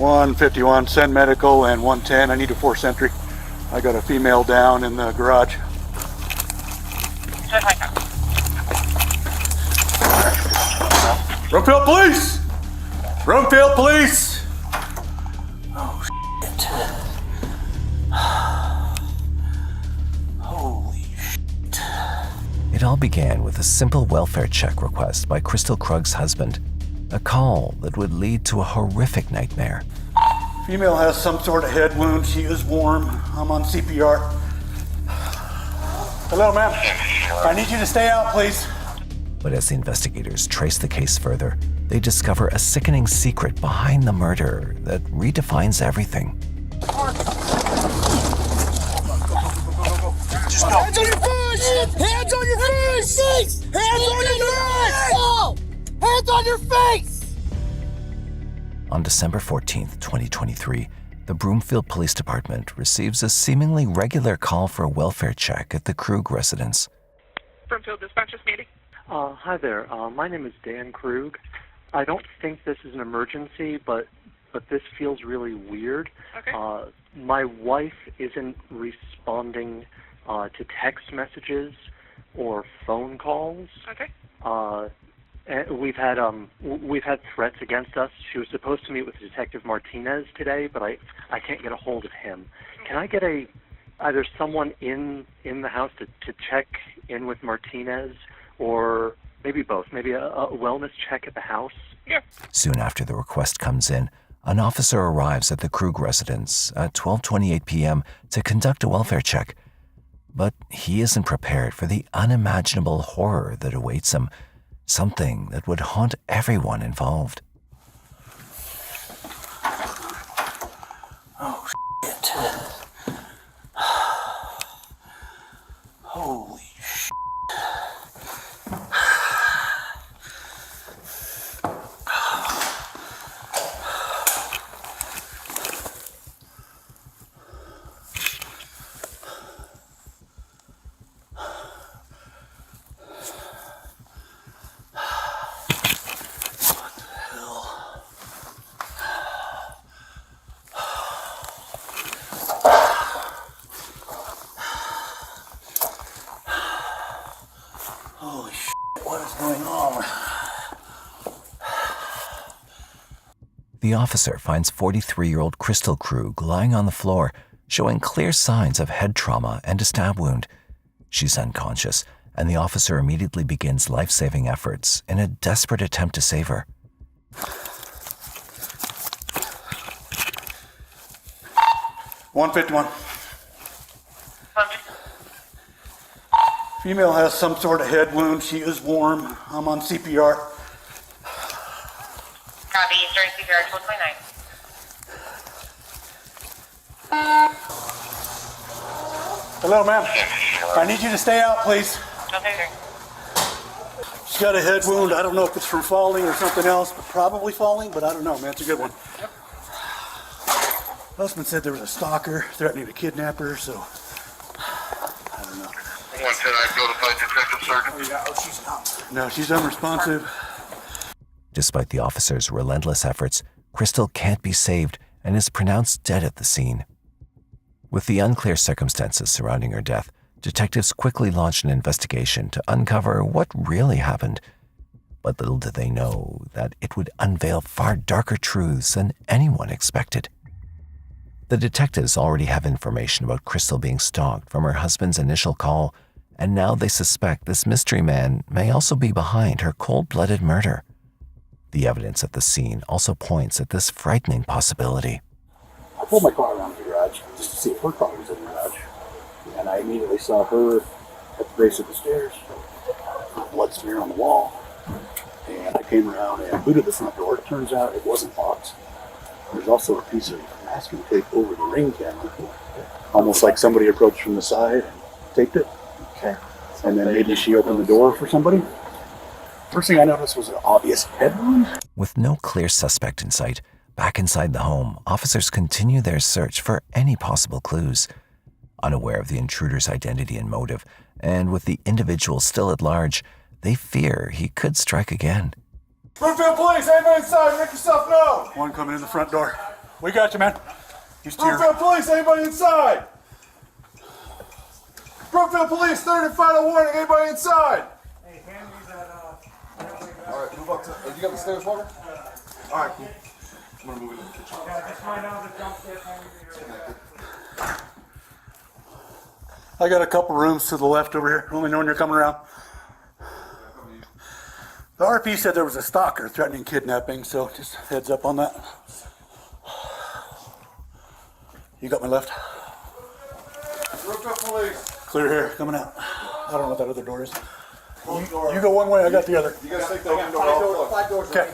151, send medical, and 110. I need a 4th entry. I got a female down in the garage. Broomfield Police! Broomfield Police! Oh, shit. Holy shit. It all began with a simple welfare check request by Kristil Krug's husband, a call that would lead to a horrific nightmare. Female has some sort of head wound. She is warm. I'm on CPR. Hello, ma'am. I need you to stay out, please. But as the investigators trace the case further, they discover a sickening secret behind the murder that redefines everything. Just go. Hands on your face! Hands on your face! Hands on your face! No! Hands on your face! On December 14th, 2023, the Broomfield Police Department receives a seemingly regular call for a welfare check at the Krug residence. Broomfield Dispatchers meeting. Hi there. My name is Dan Krug. I don't think this is an emergency, but this feels really weird. Okay. My wife isn't responding to text messages or phone calls. Okay. And we've had threats against us. She was supposed to meet with Detective Martinez today, but I can't get a hold of him. Can I get either someone in the house to check in with Martinez, or maybe both, maybe a wellness check at the house? Yeah. Soon after the request comes in, an officer arrives at the Krug residence at 12:28 p.m. to conduct a welfare check. But he isn't prepared for the unimaginable horror that awaits him, something that would haunt everyone involved. Oh, shit. Holy shit. Holy shit, what is going on? The officer finds 43-year-old Kristil Krug lying on the floor, showing clear signs of head trauma and a stab wound. She's unconscious, and the officer immediately begins life-saving efforts in a desperate attempt to save her. $151. Female has some sort of head wound. She is warm. I'm on CPR. Copy. Starting CPR 1229. Hello, ma'am. I need you to stay out, please. Okay, sir. She's got a head wound. I don't know if it's from falling or something else, but probably falling, but I don't know, man. It's a good one. Yep. Husband said there was a stalker threatening to kidnap her, so I don't know. Can I go to find Detective Sergeant? Oh, yeah. Oh, she's not. No, she's unresponsive. Despite the officer's relentless efforts, Kristil can't be saved and is pronounced dead at the scene. With the unclear circumstances surrounding her death, detectives quickly launched an investigation to uncover what really happened. But little did they know that it would unveil far darker truths than anyone expected. The detectives already have information about Kristil being stalked from her husband's initial call, and now they suspect this mystery man may also be behind her cold-blooded murder. The evidence at the scene also points at this frightening possibility. I pulled my car around the garage just to see if her car was in the garage, and I immediately saw her at the base of the stairs, blood smear on the wall, and I came around and booted the front door. It turns out it wasn't locked. There's also a piece of masking tape over the ring camera, almost like somebody approached from the side and taped it. Okay. And then maybe she opened the door for somebody. First thing I noticed was an obvious head wound. With no clear suspect in sight, back inside the home, officers continue their search for any possible clues. Unaware of the intruder's identity and motive, and with the individual still at large, they fear he could strike again. Broomfield Police, anybody inside, make yourself known. One coming in the front door. We got you, man. Broomfield Police, anybody inside? Broomfield Police, third and final warning, anybody inside? Hey, hand me that, Alright, move up to, you got the stairs, Walker? Alright, cool. I'm gonna move into the kitchen. Yeah, just find out the jump stairs. I got a couple rooms to the left over here. Let me know when you're coming around. The RP said there was a stalker threatening kidnapping, so just heads up on that. You got my left? Broomfield Police. Clear here, coming out. I don't know what that other door is. You go one way, I got the other. You guys take the open door off. 5 doors. Okay.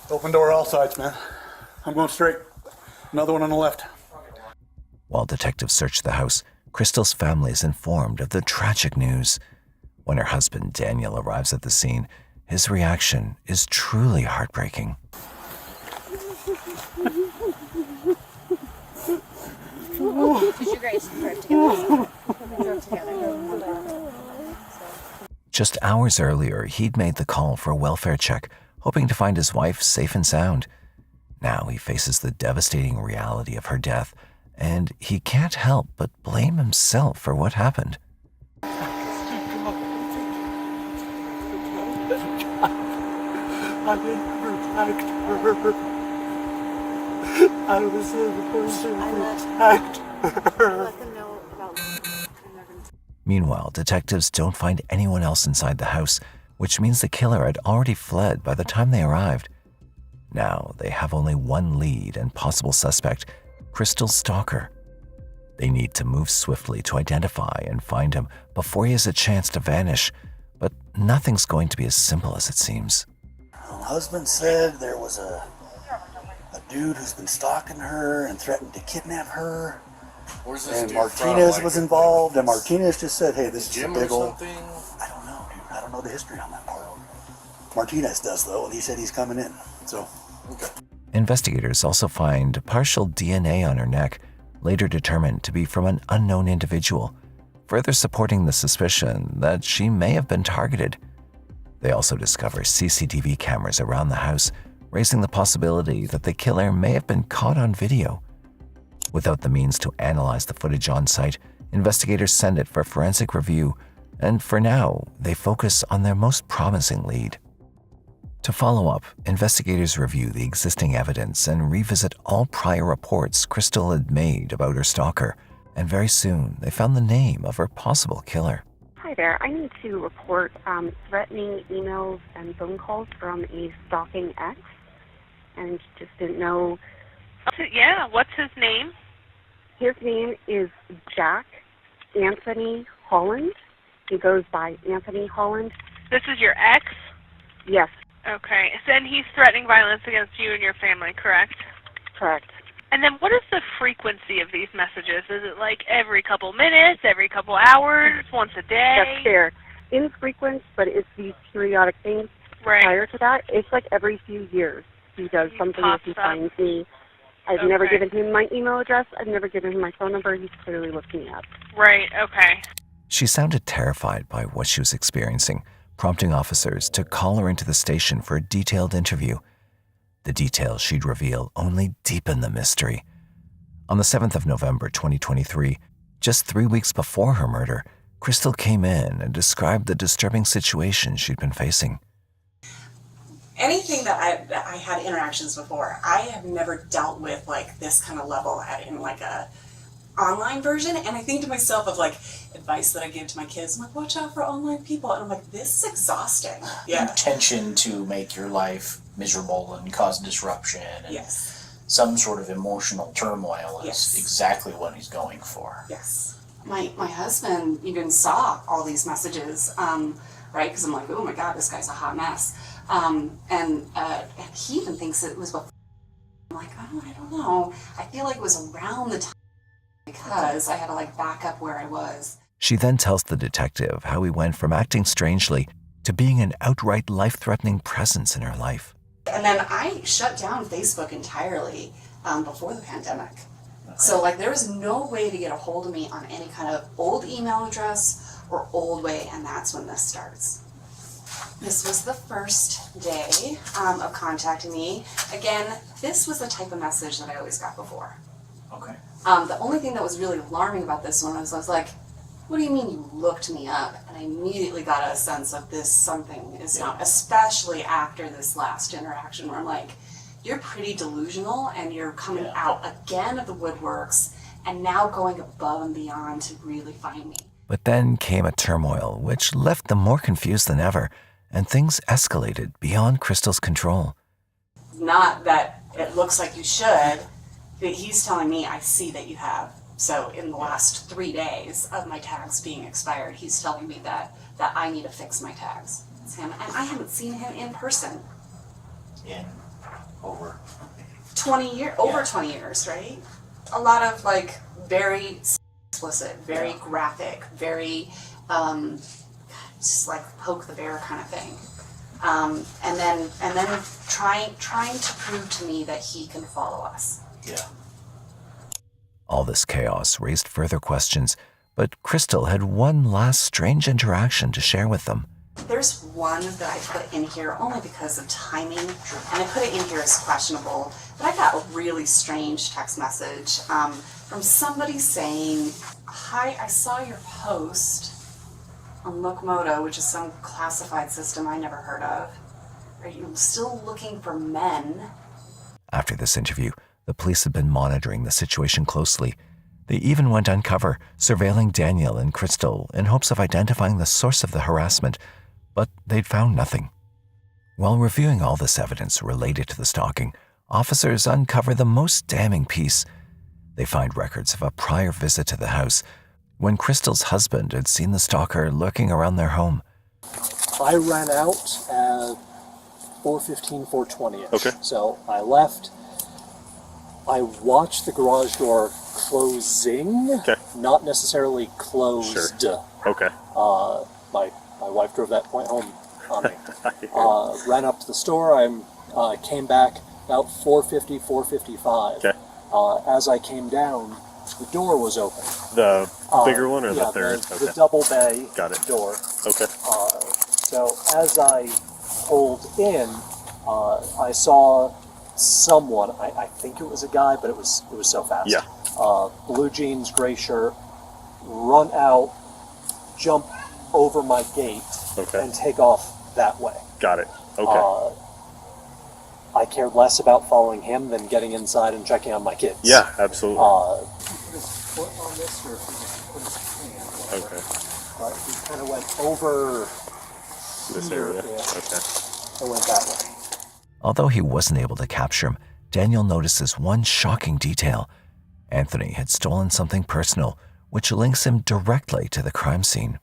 Open door all sides, man. I'm going straight. Another one on the left. While detectives search the house, Kristil's family is informed of the tragic news. When her husband Daniel arrives at the scene, his reaction is truly heartbreaking. Did you guys drive together? Just hours earlier, he'd made the call for a welfare check, hoping to find his wife safe and sound. Now he faces the devastating reality of her death, and he can't help but blame himself for what happened. I didn't protect her. I was the person to protect her. Let them know about. Meanwhile, detectives don't find anyone else inside the house, which means the killer had already fled by the time they arrived. Now they have only one lead and possible suspect, Kristil's stalker. They need to move swiftly to identify and find him before he has a chance to vanish, but nothing's going to be as simple as it seems. Her husband said there was a dude who's been stalking her and threatened to kidnap her. Where's this And dude Martinez from? was involved, and Martinez just said, hey, this is a Jim big or old... something? I don't know, dude. I don't know the history on that part. Martinez does, though, and he said he's coming in, so... Okay. Investigators also find partial DNA on her neck, later determined to be from an unknown individual, further supporting the suspicion that she may have been targeted. They also discover CCTV cameras around the house, raising the possibility that the killer may have been caught on video. Without the means to analyze the footage on site, investigators send it for forensic review, and for now, they focus on their most promising lead. To follow up, investigators review the existing evidence and revisit all prior reports Kristil had made about her stalker, and very soon they found the name of her possible killer. Hi there. I need to report threatening emails and phone calls from a stalking ex, and just didn't know. Yeah, what's his name? His name is Jack Anthony Holland. He goes by Anthony Holland. This is your ex? Yes, Okay. And he's threatening violence against you and your family, correct? correct. And then what is the frequency of these messages? Is it like every couple minutes, every couple hours, once a day? That's fair. Infrequent, but it's these periodic things. Right. Prior to that, it's like every few years he does something if he pops up. finds me. I've never Okay. given him my email address. I've never given him my phone number. He's clearly looked me up. Right, okay. She sounded terrified by what she was experiencing, prompting officers to call her into the station for a detailed interview. The details she'd reveal only deepen the mystery. On the 7th of November 2023, just 3 weeks before her murder, Kristil came in and described the disturbing situation she'd been facing. Anything that I had interactions before, I have never dealt with like this kind of level in like a online version. And I think to myself of like advice that I give to my kids, I'm like, watch out for online people. And I'm like, this is exhausting. Yeah. Intention to make your life miserable and cause disruption and Yes. some sort of emotional turmoil is Yes. exactly what he's going for. Yes. My husband even saw all these messages, right? Because I'm like, oh my God, this guy's a hot mess. And he even thinks it was what. I'm like, oh, I don't know. I feel like it was around the time because I had to like back up where I was. She then tells the detective how he went from acting strangely to being an outright life-threatening presence in her life. And then I shut down Facebook entirely before the pandemic. So like there was no way to get a hold of me on any kind of old email address or old way, and that's when this starts. This was the first day of contacting me. Again, this was the type of message that I always got before. Okay. The only thing that was really alarming about this one was I was like, what do you mean you looked me up? And I immediately got a sense of this something is not, especially after this last interaction where I'm like, you're pretty delusional and you're coming out again of the woodworks and now going above and beyond to really find me. But then came a turmoil which left them more confused than ever, and things escalated beyond Kristil's control. Not that it looks like you should, but he's telling me, I see that you have. So in the last 3 days of my tags being expired, he's telling me that I need to fix my tags. It's him, and I haven't seen him in person. In over 20 years, over 20 years, right? A lot of like very explicit, very graphic, very just like poke the bear kind of thing. And then trying to prove to me that he can follow us. Yeah. All this chaos raised further questions, but Kristil had one last strange interaction to share with them. There's one that I put in here only because of timing, and I put it in here as questionable, but I got a really strange text message from somebody saying, hi, I saw your post on Lookmoto, which is some classified system I never heard of. Are you still looking for men? After this interview, the police had been monitoring the situation closely. They even went uncover, surveilling Daniel and Kristil in hopes of identifying the source of the harassment, but they'd found nothing. While reviewing all this evidence related to the stalking, officers uncover the most damning piece. They find records of a prior visit to the house when Kristil's husband had seen the stalker lurking around their home. I ran out at 4:15, 4:20-ish. Okay. So I left. I watched the garage door closing, not necessarily closed. Sure. Okay. My wife drove that point home on me. Ran up to the store. I came back about 4:50, 4:55. Okay. As I came down, the door was open. The bigger one or the third? The double bay door. Okay. So as I pulled in, I saw someone. I think it was a guy, but it was so fast. Yeah. Blue jeans, gray shirt, run out, jump over my gate, and take off that way. Got it. Okay. I cared less about following him than getting inside and checking on my kids. Yeah, absolutely. His foot on this, or if he just put his hand. Okay. He kind of went over this here. area. Yeah. Okay. I went that way. Although he wasn't able to capture him, Daniel notices one shocking detail. Anthony had stolen something personal, which links him directly to the crime scene.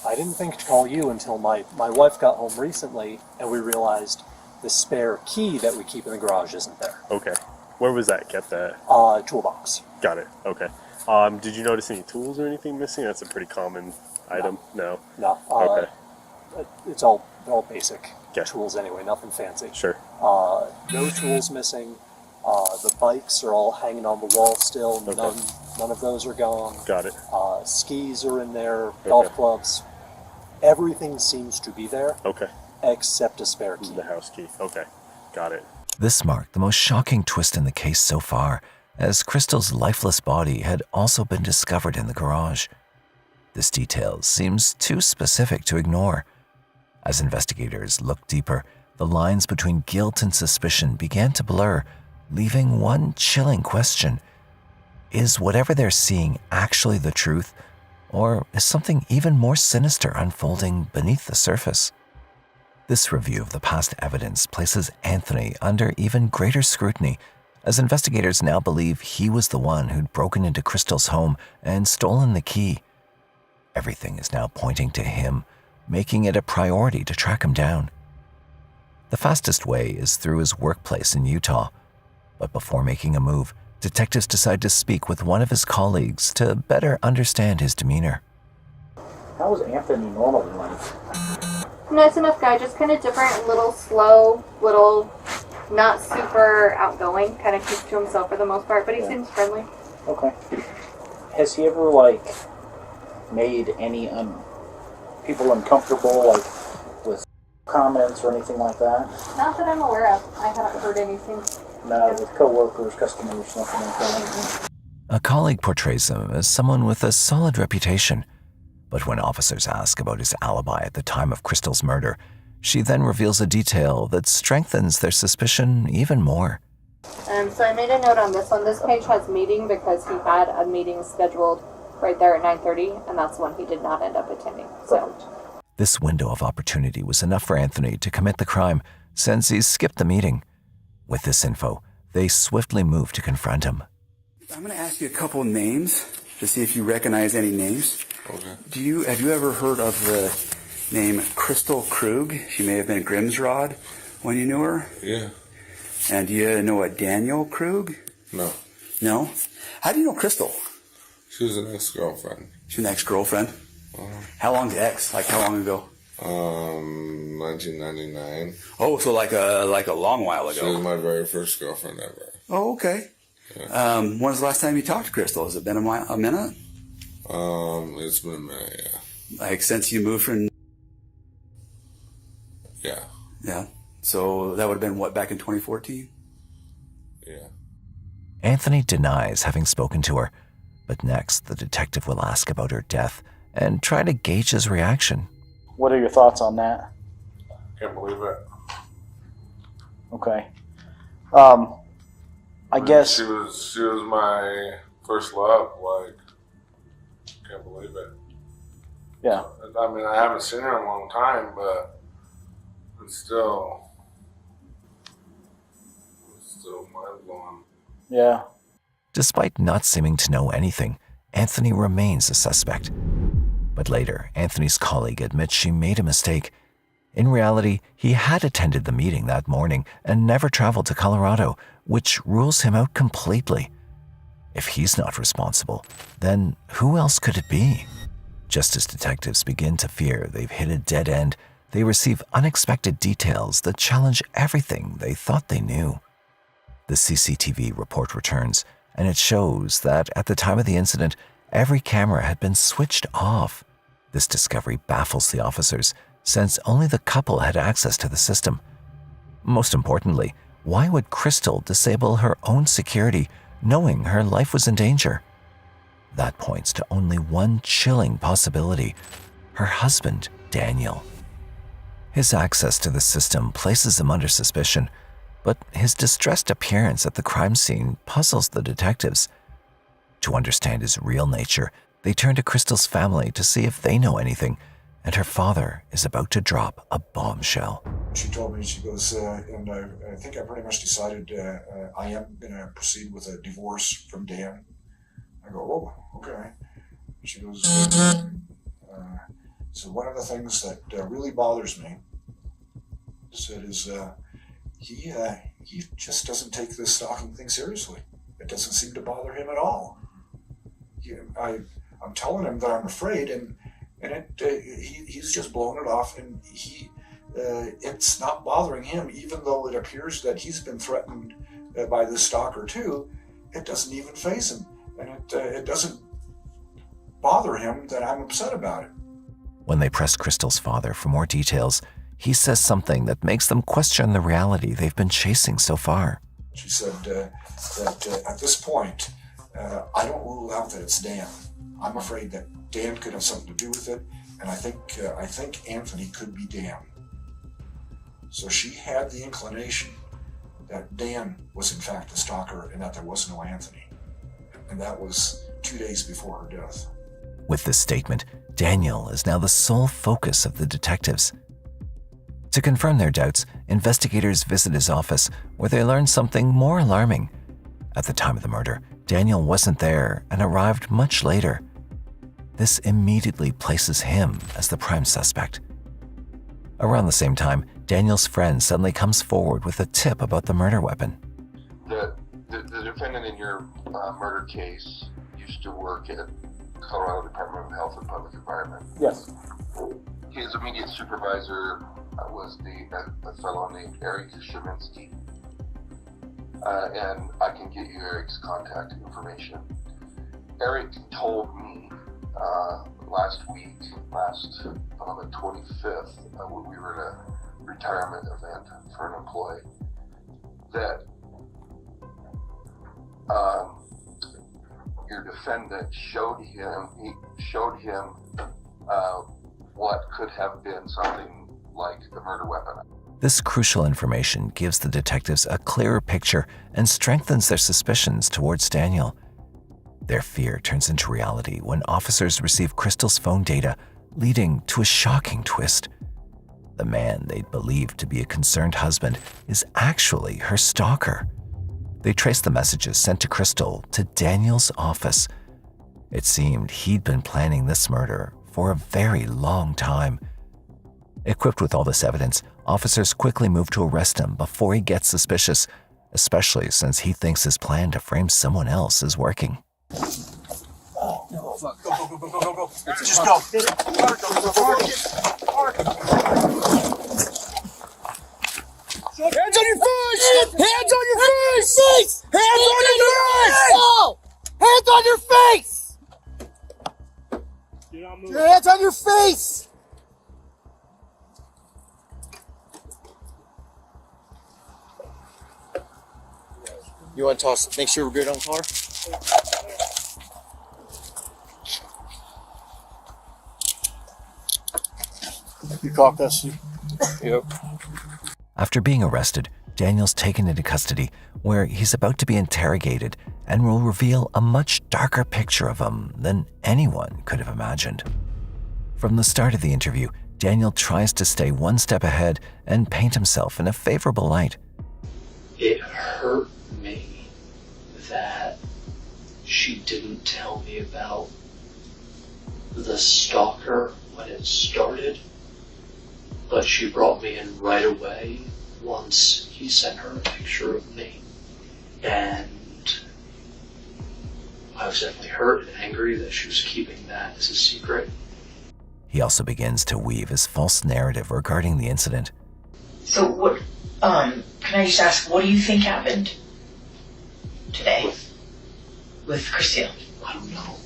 I didn't think to call you until my wife got home recently, and we realized the spare key that we keep in the garage isn't there. Okay. Where was that kept at? Toolbox. Got it. Okay. Did you notice any tools or anything missing? That's a pretty common item. No. Okay. It's all basic tools anyway, nothing fancy. Sure. No tools missing. The bikes are all hanging on the wall still. None of those are gone. Got it. Skis are in there. Golf clubs. Everything seems to be there. Okay. Except a spare key. The house key. Okay. Got it. This marked the most shocking twist in the case so far, as Kristil's lifeless body had also been discovered in the garage. This detail seems too specific to ignore. As investigators looked deeper, the lines between guilt and suspicion began to blur, leaving one chilling question. Is whatever they're seeing actually the truth, or is something even more sinister unfolding beneath the surface? This review of the past evidence places Anthony under even greater scrutiny, as investigators now believe he was the one who'd broken into Kristil's home and stolen the key. Everything is now pointing to him, making it a priority to track him down. The fastest way is through his workplace in Utah, but before making a move, detectives decide to speak with one of his colleagues to better understand his demeanor. How was Anthony normally like? Nice enough guy, just kind of different, little slow, little not super outgoing, kind of keeps to himself for the most part, but he seems friendly. Okay. Has he ever, like, made any people uncomfortable, like, with comments or anything like that? Not that I'm aware of. I haven't heard anything. No, with coworkers, customers, nothing like that. A colleague portrays him as someone with a solid reputation. But when officers ask about his alibi at the time of Kristil's murder, she then reveals a detail that strengthens their suspicion even more. So I made a note on this one. This page has meeting because he had a meeting scheduled right there at 9:30, and that's when he did not end up attending. So This window of opportunity was enough for Anthony to commit the crime since he skipped the meeting. With this info, they swiftly moved to confront him. I'm going to ask you a couple names to see if you recognize any names. Okay. Have you ever heard of the name Kristil Krug? She may have been Grimsrod when you knew her. Yeah. And do you know a Daniel Krug? No. No? How do you know Kristil? She was an ex-girlfriend. She was an ex-girlfriend? How long's ex? Like how long ago? 1999. Oh, so like a long while ago. She was my very first girlfriend ever. Oh, okay. Yeah. When was the last time you talked to Kristil? Has it been a minute? It's been a minute, yeah. Like since you moved from... Yeah. Yeah. So that would have been what, back in 2014? Yeah. Anthony denies having spoken to her, but next the detective will ask about her death and try to gauge his reaction. What are your thoughts on that? Can't believe it. Okay. I guess she was my first love. Like, can't believe it. Yeah. I mean, I haven't seen her in a long time, but it's still mind blowing. Yeah. Despite not seeming to know anything, Anthony remains a suspect. But later, Anthony's colleague admits she made a mistake. In reality, he had attended the meeting that morning and never traveled to Colorado, which rules him out completely. If he's not responsible, then who else could it be? Just as detectives begin to fear they've hit a dead end, they receive unexpected details that challenge everything they thought they knew. The CCTV report returns, and it shows that at the time of the incident, every camera had been switched off. This discovery baffles the officers, since only the couple had access to the system. Most importantly, why would Kristil disable her own security, knowing her life was in danger? That points to only one chilling possibility: her husband, Daniel. His access to the system places him under suspicion, but his distressed appearance at the crime scene puzzles the detectives. To understand his real nature, they turn to Kristil's family to see if they know anything, and her father is about to drop a bombshell. She told me, she goes, and I think I pretty much decided I am going to proceed with a divorce from Dan. I go, oh, okay. She goes, so one of the things that really bothers me, said, is he just doesn't take this stalking thing seriously. It doesn't seem to bother him at all. I'm telling him that I'm afraid, and he's just blowing it off, and it's not bothering him, even though it appears that he's been threatened by this stalker too. It doesn't even faze him, and it doesn't bother him that I'm upset about it. When they press Kristil's father for more details, he says something that makes them question the reality they've been chasing so far. She said that at this point, I don't rule out that it's Dan. I'm afraid that Dan could have something to do with it, and I think Anthony could be Dan. So she had the inclination that Dan was in fact the stalker and that there was no Anthony. And that was 2 days before her death. With this statement, Daniel is now the sole focus of the detectives. To confirm their doubts, investigators visit his office, where they learn something more alarming. At the time of the murder, Daniel wasn't there and arrived much later. This immediately places him as the prime suspect. Around the same time, Daniel's friend suddenly comes forward with a tip about the murder weapon. The defendant in your murder case used to work at Colorado Department of Health and Public Environment. Yes. His immediate supervisor was a fellow named Eric Shavinsky. And I can get you Eric's contact information. Eric told me last week, on the 25th, we were retirement event for an employee that your defendant showed him what could have been something like the murder weapon. This crucial information gives the detectives a clearer picture and strengthens their suspicions towards Daniel. Their fear turns into reality when officers receive Kristil's phone data, leading to a shocking twist. The man they'd believed to be a concerned husband is actually her stalker. They traced the messages sent to Kristil to Daniel's office. It seemed he'd been planning this murder for a very long time. Equipped with all this evidence, officers quickly move to arrest him before he gets suspicious, especially since he thinks his plan to frame someone else is working. Oh, no, fuck. Go. Just go. Hands on your face! Hands on your face! Hands on your face! Hands on your face! Your hands on your face! You want to toss? Make sure we're good on the car. You caught this? Yep. After being arrested, Daniel's taken into custody, where he's about to be interrogated and will reveal a much darker picture of him than anyone could have imagined. From the start of the interview, Daniel tries to stay one step ahead and paint himself in a favorable light. It hurt me that she didn't tell me about the stalker when it started, but she brought me in right away once he sent her a picture of me. And I was definitely hurt and angry that she was keeping that as a secret. He also begins to weave his false narrative regarding the incident. So what, can I just ask, what do you think happened today with Kristil? I don't know.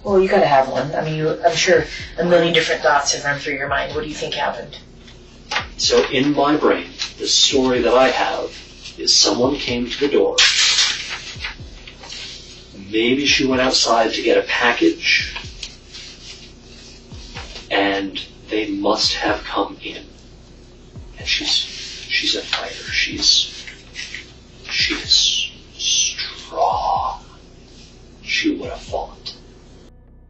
Well, you gotta have one. I mean, I'm sure a million different thoughts have run through your mind. What do you think happened? So in my brain, the story that I have is someone came to the door. Maybe she went outside to get a package, and they must have come in. And she's a fighter. She's strong. She would have fought.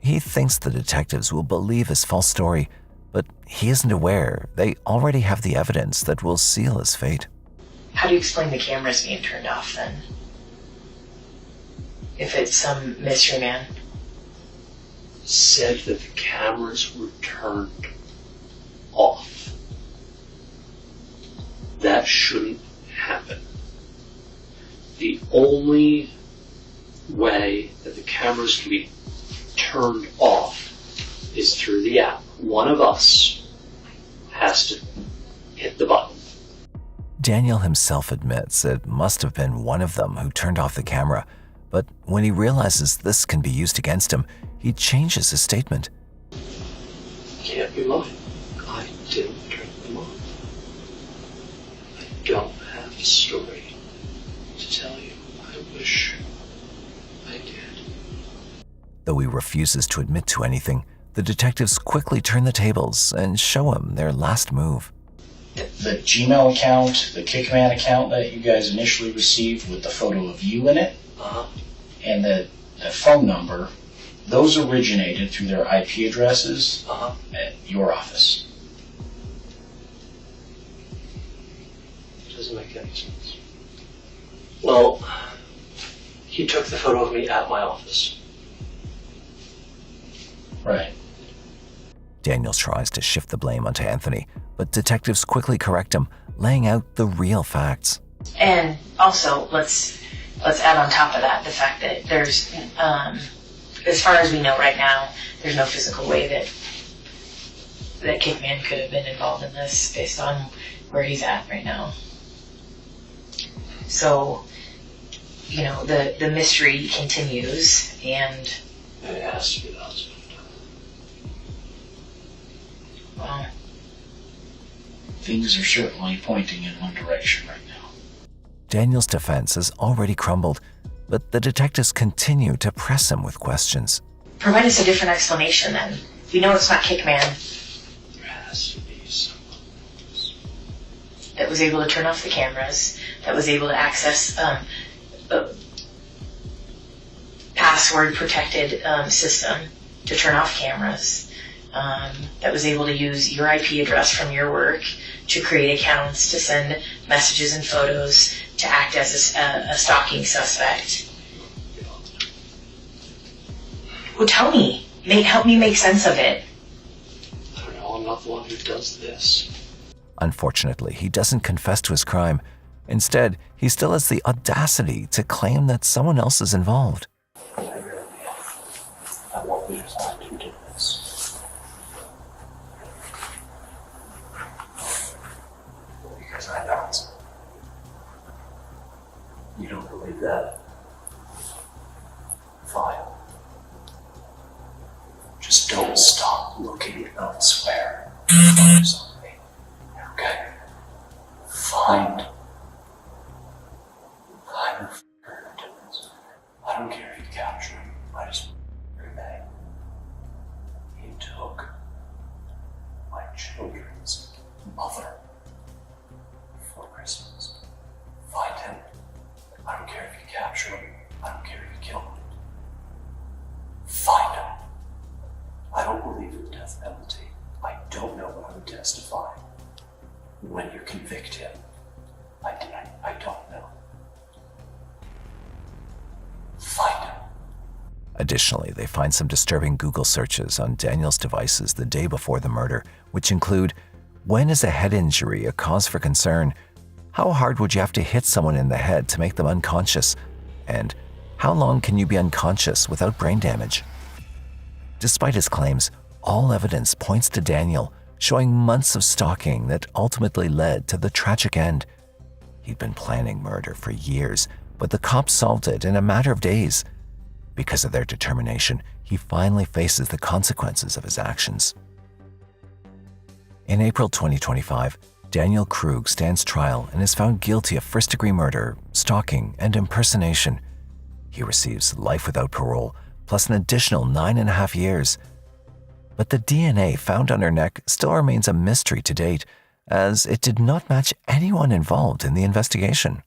He thinks the detectives will believe his false story, but he isn't aware they already have the evidence that will seal his fate. How do you explain the cameras being turned off then? If it's some mystery man. Said that the cameras were turned off. That shouldn't happen. The only way that the cameras can be turned off is through the app. One of us has to hit the button. Daniel himself admits it must have been one of them who turned off the camera, but when he realizes this can be used against him, he changes his statement. Can't be mine. I didn't turn them on. I don't have a story to tell you. I wish I did. Though he refuses to admit to anything, the detectives quickly turn the tables and show him their last move. The Gmail account, the Kickman account that you guys initially received with the photo of you in it, and the phone number, those originated through their IP addresses at your office. Doesn't make any sense. Well, he took the photo of me at my office. Right. Daniel tries to shift the blame onto Anthony, but detectives quickly correct him, laying out the real facts. And also, let's add on top of that the fact that there's, as far as we know right now, there's no physical way that Kickman could have been involved in this based on where he's at right now. So, you know, the mystery continues, and it has to be that. Well, things are certainly pointing in one direction right now. Daniel's defense has already crumbled, but the detectives continue to press him with questions. Provide us a different explanation then. We know it's not Kickman. There has to be someone That was able to turn off the cameras, that was able to access a password-protected system to turn off cameras, that was able to use your IP address from your work to create accounts, to send messages and photos, to act as a stalking suspect. Well, tell me. Help me make sense of it. I don't know, I'm not the one who does this. Unfortunately, he doesn't confess to his crime. Instead, he still has the audacity to claim that someone else is involved. I won't be the one who did this. Because I don't. You don't believe that? Fine. Just don't stop looking elsewhere. Focus on me. Okay? Find a difference. I don't care if you capture him. I just remain. He took my children's mother for Christmas. Find him. I don't care if you capture him. I don't care if you kill him. Find him. I don't believe in the death penalty. I don't know what I would testify. When you convict him, I don't know. Find him. Additionally, they find some disturbing Google searches on Daniel's devices the day before the murder, which include, when is a head injury a cause for concern? How hard would you have to hit someone in the head to make them unconscious? And how long can you be unconscious without brain damage? Despite his claims, all evidence points to Daniel, showing months of stalking that ultimately led to the tragic end. He'd been planning murder for years, but the cops solved it in a matter of days. Because of their determination, he finally faces the consequences of his actions. In April 2025, Daniel Krug stands trial and is found guilty of first-degree murder, stalking, and impersonation. He receives life without parole, plus an additional 9.5 years. But the DNA found on her neck still remains a mystery to date, as it did not match anyone involved in the investigation.